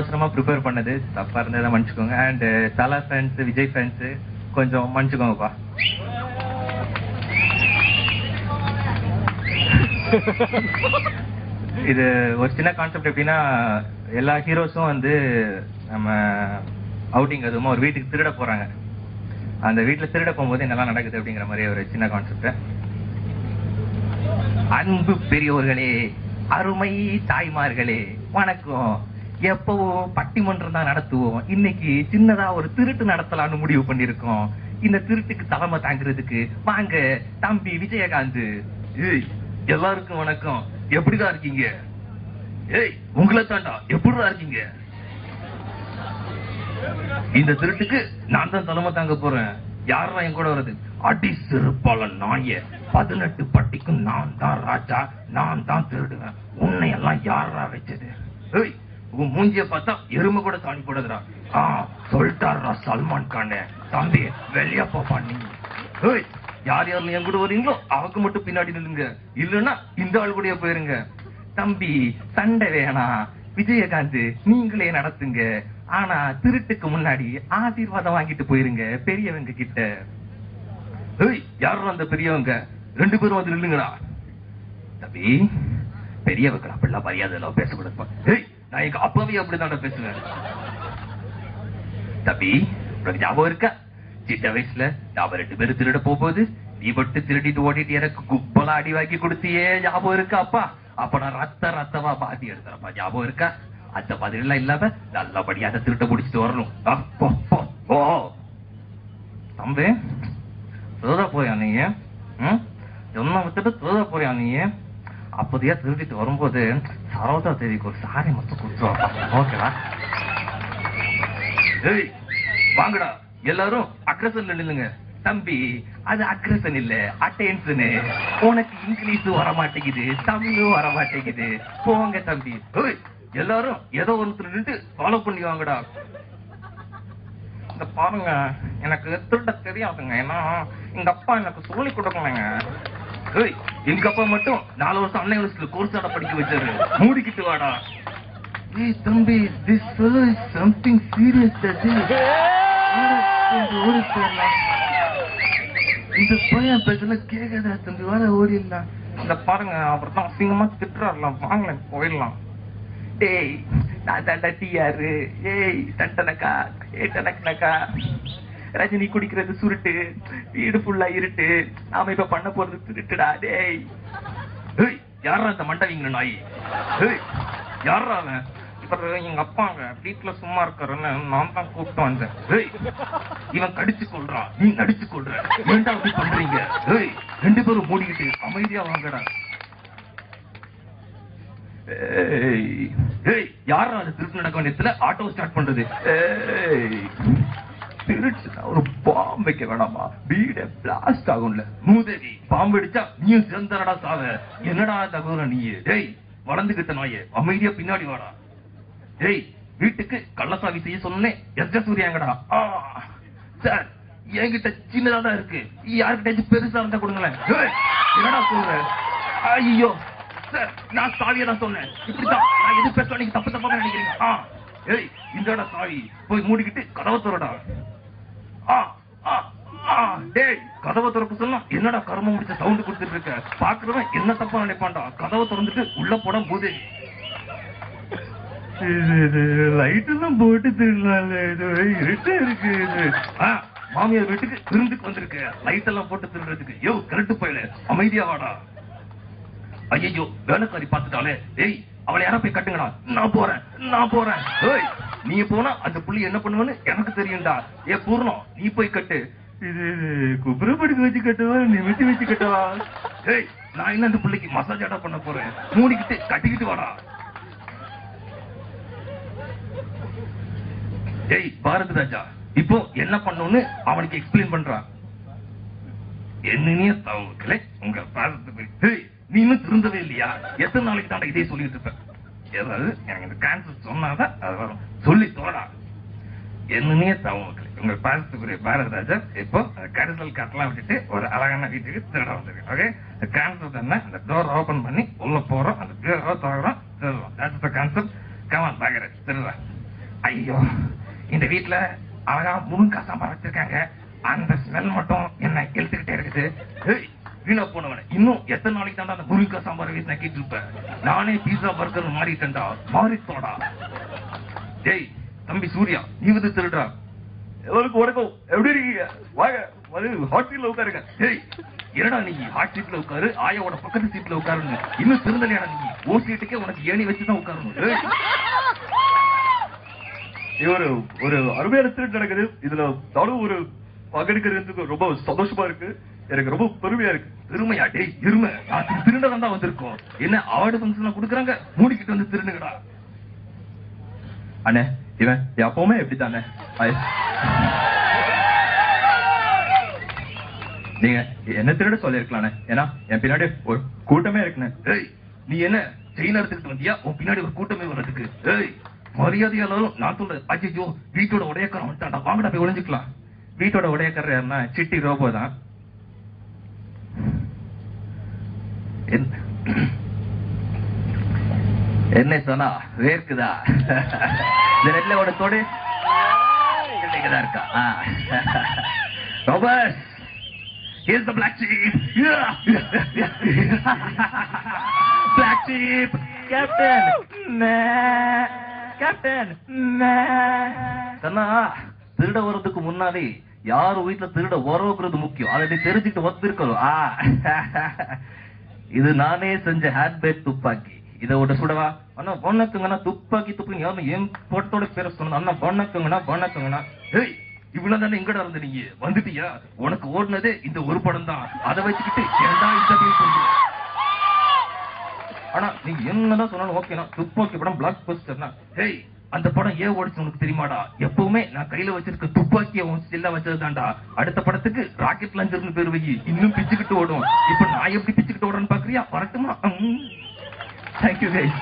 அவசரமா ப்ரிப்பேர் பண்ணது தப்பா இருந்ததை மன்னிச்சுக்கோங்க. அண்ட் தலா ஃபேன்ஸ், விஜய் ஃபேன்ஸ் கொஞ்சம் மன்னிச்சுக்கோங்கப்பா. இது ஒரு சின்ன கான்செப்ட். எப்படின்னா, எல்லா ஹீரோஸும் வந்து நம்ம அவுட்டிங் அதுவும் ஒரு வீட்டுக்கு திருட போறாங்க. அந்த வீட்டுல திருட போகும்போது என்னெல்லாம் நடக்குது அப்படிங்கிற மாதிரி ஒரு சின்ன கான்செப்ட். அன்பு பெரியோர்களே, அருமை தாய்மார்களே, வணக்கம். எப்பவும் பட்டிமன்றம் தான் நடத்துவோம். இன்னைக்கு சின்னதா ஒரு திருட்டு நடத்தலாம்னு முடிவு பண்ணிருக்கோம். இந்த திருட்டுக்கு தலைமை தாங்கிறதுக்கு வாங்க தம்பி விஜயகாந்த். ஏய், எல்லாருக்கும் வணக்கம். எப்படிதான் இருக்கீங்க? ஏய், உங்களை தாண்டா, எப்படிதான் இருக்கீங்க? இந்த திருட்டுக்கு நான் தான் தலைமை தாங்க போறேன். யாரா என் கூட வருது? அடி சிறுப்பால நாய, 18 பட்டிக்கும் நான் தான் ராஜா, நான் தான் திருடுவேன். உன்னை எல்லாம் யாரா வச்சது? ஏய், உன் மூஞ்சிய பார்த்தா எருமை கூட சாணி போடுதுடா. சொல்லிட்டாரா சல்மான் கான். தம்பி வெளியா போப்பா நீ. ஏய், யார் யாரும் என் கூட வரீங்களோ அவங்க மட்டும் பின்னாடி நில்லுங்க, இல்லன்னா இந்த ஆள் கூட போயிருங்க. தம்பி சண்டை வேணாம், விஜயகாந்த் நீங்களே நடத்துங்க. ஆனா திருட்டுக்கு முன்னாடி ஆசீர்வாதம் வாங்கிட்டு போயிருங்க பெரியவங்க கிட்ட. ஏய், யாரும் அந்த பெரியவங்க? 2 பேரும் வந்து நில்லுங்கடா. தம்பி, பெரியவங்க அப்படிலாம் மரியாதை எல்லாம் பேசக்கூடாது. ஏய், நான் எங்க அப்பாவே அப்படிதான் பேசுவேன். தம்பி, உனக்கு ஞாபகம் இருக்கா? சின்ன வயசுல நாம 2 பேரும் திருட போகும்போது நீ மட்டும் திருடிட்டு ஓடிட்டு எனக்கு குப்பலா அடி வாங்கி கொடுத்தியே, ஞாபகம் இருக்கா அப்பா? அப்ப நான் ரத்தமா பாதி எடுத்துறப்பா, ஞாபகம் இருக்கா? அந்த மாதிரி எல்லாம் இல்லாம நல்லபடியா அந்த திருட்ட முடிச்சுட்டு வரணும். தம்பி, திருட போயா நீ? என்ன விட்டுட்டு திருட போயா நீ? அப்போதையா திருடிட்டு வரும்போது சரோதா தேவிக்கு ஒரு சாரி மட்டும் கொடுத்துருவாப்பா, ஓகேவா? ஏய், வாங்கடா எல்லாரும் அக்ரஷன்ல நில்லுங்க. தம்பி, அது அக்ரஷன் இல்ல, அட்டென்ஷன். உனக்கு இங்கிலீஷும் வர மாட்டேங்குது, தமிழும் வர மாட்டேங்குது. போங்க தம்பி. எல்லாரும் ஏதோ ஒருத்தர் நின்று ஃபாலோ பண்ணி வாங்கடா. இந்த பாருங்க, எனக்கு திருட தெரியாதுங்க. ஏன்னா எங்க அப்பா எனக்கு சொல்லி கொடுக்கலங்க. எங்க அப்பா மட்டும் 4 வருஷம் அன்னை யூனிவர்சிட்டியில கோர்ஸ் ஆட படிக்க வச்சாரு. மூடிக்கிட்டு வாடா. ஏய் தம்பி, this fellow is something serious. இந்த பையன் பேசல கேட்காதா தம்பி, வர ஓடிடலாம். இந்த பாருங்க, அவர் தான் அசிங்கமா திட்டுறாருலாம், வாங்கல போயிடலாம். டேய், நான் தாண்டா டிஆரு. ஏய் டண்டனக்கா, டனக்கா. ரஜினி குடிக்கிறது சுருட்டு, வீடு ஃபுல்லா இருட்டு, நாம இப்ப பண்ண போறது திருட்டுடா. டேய், யாரா இந்த மண்டவிங்க நாய்? யாரா அவன்? எங்க அப்பாங்க வீட்டுல சும்மா இருக்காருன்னு நான் தான் கூப்பிட்டு வந்தேன். இவன் கடிச்சு கொள்றான், நீ நடிச்சு கொள்ற. ஏன்டா அப்படி பண்றீங்க? 2 பேரும் மூடிக்கிட்டு அமைதியா வாங்கடா. யாரா அது திருட்டு நடக்க வேண்டியதுல ஆட்டோ ஸ்டார்ட் பண்றது? திருட்டுனா ஒரு பாம்பு வைக்க வேணாமா? வீட பிளாஸ்ட் ஆகும்ல. மூதேவி, பாம்பு அடிச்சா நீயும் சேர்ந்தடா சாவ. என்னடா தகவல நீ? வளர்ந்துகிட்ட நாயே, அமைதியா பின்னாடி வாடா. ஏய், வீட்டுக்கு கள்ளசாவி செய்ய சொன்னேன். எஸ் சூரியாங்கடா. சார், என்கிட்ட சின்னதா தான் இருக்கு, யாருக்கிட்ட பெருசா இருந்தா கொடுங்களேன். என்னடா சொல்ற? ஐயோ சார், நான் சாவியை தான் சொன்னேன். இப்படிதான் நான் எது பேச நீங்க தப்பு தப்பா நினைக்கிறீங்க. ஏய், இந்த சாவி போய் மூடிக்கிட்டு கதவை திறடா. டேய், கதவை திறக்க சொன்னா என்னடா கர்மம் முடிச்ச சவுண்ட் கொடுத்துட்டு இருக்க? பாக்குறவன் என்ன தப்பா நினைப்பான்டா. கதவை திறந்துட்டு உள்ள போட போதே லைட் எல்லாம் போட்டு திருடலாம். இருட்டா இருக்கு. மாமியார் வீட்டுக்கு விருந்துக்கு வந்திருக்கு, லைட் எல்லாம் போட்டு திருடுறதுக்கு. யோ கரெக்ட் போயில, அமைதியா வாடா. ஐயோ, வேலைக்காரி பாத்துட்டாலே. ஏய், அவளை யாரா போய் கட்டுங்கடா. நான் போறேன். ஏய், நீ போனா அந்த புள்ளி என்ன பண்ணுவேன்னு எனக்கு தெரியும்டா. ஏ பூர்ணம், நீ போய் கட்டு. இது குப்புறப்படுக்க வச்சு கட்டவா, நிமித்தி வச்சு கட்டவா? ஏய், நான் என்ன அந்த புள்ளிக்கு மசாஜ் ஆடா பண்ண போறேன். மூடிக்கிட்டு கட்டிக்கிட்டு வாடா. ஏய் பாரதி ராஜா, இப்போ என்ன பண்ணணும்னு அவனுக்கு எக்ஸ்பிளைன் பண்றான். என்னன்னே தவக்கல உங்க பாரதத்துக்கு. நீ இன்னும் திருந்தவே இல்லையா? எத்தனை நாளைக்கு தாண்டா இதே சொல்லிட்டு இருப்ப? ஏதாவது எனக்கு இந்த கேன்சர் சொன்னாதான் அது வரும். சொல்லி தோடா. என்னன்னே தவக்கல உங்க பாரதத்துக்குரிய பாரதி ராஜா இப்போ கரிசல் காட்டெல்லாம் விட்டுட்டு ஒரு அழகான வீட்டுக்கு திருட வந்திருக்கு. ஓகே, கேன்சர் தானே, அந்த டோர் ஓபன் பண்ணி உள்ள போறோம், அந்த டோர் திறக்கிறோம், திருடுறோம். கான்செப்ட். கமான் பாக்குறேன், திருடுறேன். ஐயோ, இந்த வீட்டுல அழகா முருங்கா சாம்பார் வச்சிருக்காங்க. அந்த ஸ்மெல் மட்டும் என்ன இழுத்துக்கிட்டே இருக்குது. வீணா போனவன இன்னும் எத்தனை நாளைக்கு தாண்டா அந்த முருங்கா சாம்பார் வீட்டு நக்கிட்டு இருப்பேன். நானே பீஸா பர்கர் மாறிட்டேன்டா, மாறித்தோடா. டேய் தம்பி சூர்யா, நீ வந்து திருடுறா. எல்லாருக்கும் வணக்கம், எப்படி இருக்கீங்க? வாங்க ஹாட் சீட்ல உட்காருங்க. டேய் என்னடா நீ ஹாட் சீட்ல உட்காரு, ஆயாவோட பக்கத்து சீட்ல உட்காருன்னு இன்னும் திருந்தலையா? நீ ஓ சீட்டுக்கே உனக்கு ஏணி வச்சுதான் உட்காரணும். இவரு ஒரு அருமையான திருட்டு நடக்குது. இதுல நானும் ஒரு பங்கெடுக்கிறதுக்கு ரொம்ப சந்தோஷமா இருக்கு. எனக்கு ரொம்ப பெருமையா இருக்கு. பெருமையா? டேய் இருமை, நான் திருடதான் தான் வந்திருக்கோம். என்ன அவார்டு ஃபங்க்ஷன் கொடுக்குறாங்க, மூடிக்கிட்டு வந்து திருடுங்கடா. அண்ணே இவன் எப்பவுமே எப்படித்தானே. நீங்க என்ன திருட சொல்லிருக்கலானே, ஏன்னா என் பின்னாடி ஒரு கூட்டமே இருக்குண்ணே. ஏய் நீ என்ன செயின் எடுத்துக்கிட்டு வந்தியா உன் பின்னாடி ஒரு கூட்டமே வர்றதுக்கு? ஏய் மரியாதையாலும் நான் சொல்றேன். அஜிஜோ வீட்டோட உடையக்காரன் வந்துட்டான்டா, வாங்கடா போய் ஒளிஞ்சுக்கலாம். வீட்டோட உடையக்காரர் யாருன்னா சிட்டி ரோபோ தான். என்ன சொன்னா வேர்க்குதா? இந்த ரெட்ல ஓட தோடு தான் இருக்கா? Robert, here's the black sheep. Black sheep. Captain. Captain. கண்ணா, திருட வர்றதுக்கு முன்னாடி யாரும் வீட்டுல திருட வரோங்கிறது முக்கியம். அதை தெரிஞ்சுட்டு வந்திருக்கணும். இது நானே செஞ்ச ஹேண்ட்பேக் துப்பாக்கி. இதை விட சுடவா? அண்ணா பொண்ணக்குங்கண்ணா, துப்பாக்கி துப்பாக்கி யாரும் என் போட்டோட பேர சொன்ன. அண்ணா பொண்ணக்குங்கண்ணா. ஏய் இவ்வளவு தானே எங்கடா இருந்த நீங்க? வந்துட்டியா? உனக்கு ஓடுனதே இந்த ஒரு படம் தான். அதை வச்சுக்கிட்டு ஏன்டா இன்டர்வியூ பண்ற? ஆனா நீங்க என்னதான் சொன்னாலும் ஓகேனா, துப்பாக்கி படம் பிளாக் பஸ்டர்னா. ஏய் அந்த படம் ஏன் ஓடிச்சு உனக்கு தெரியுமாடா? எப்பவுமே நான் கையில வச்சிருக்க துப்பாக்கிய ஸ்டில்லா வச்சதுதான்டா. அடுத்த படத்துக்கு ராக்கெட் லான்ச்சர்னு பேர் வை, இன்னும் பிச்சுக்கிட்டு ஓடும். இப்ப நான் எப்படி பிச்சுக்கிட்டு ஓடுறேன்னு பாக்குறியா? வரட்டுமா? Thank you guys.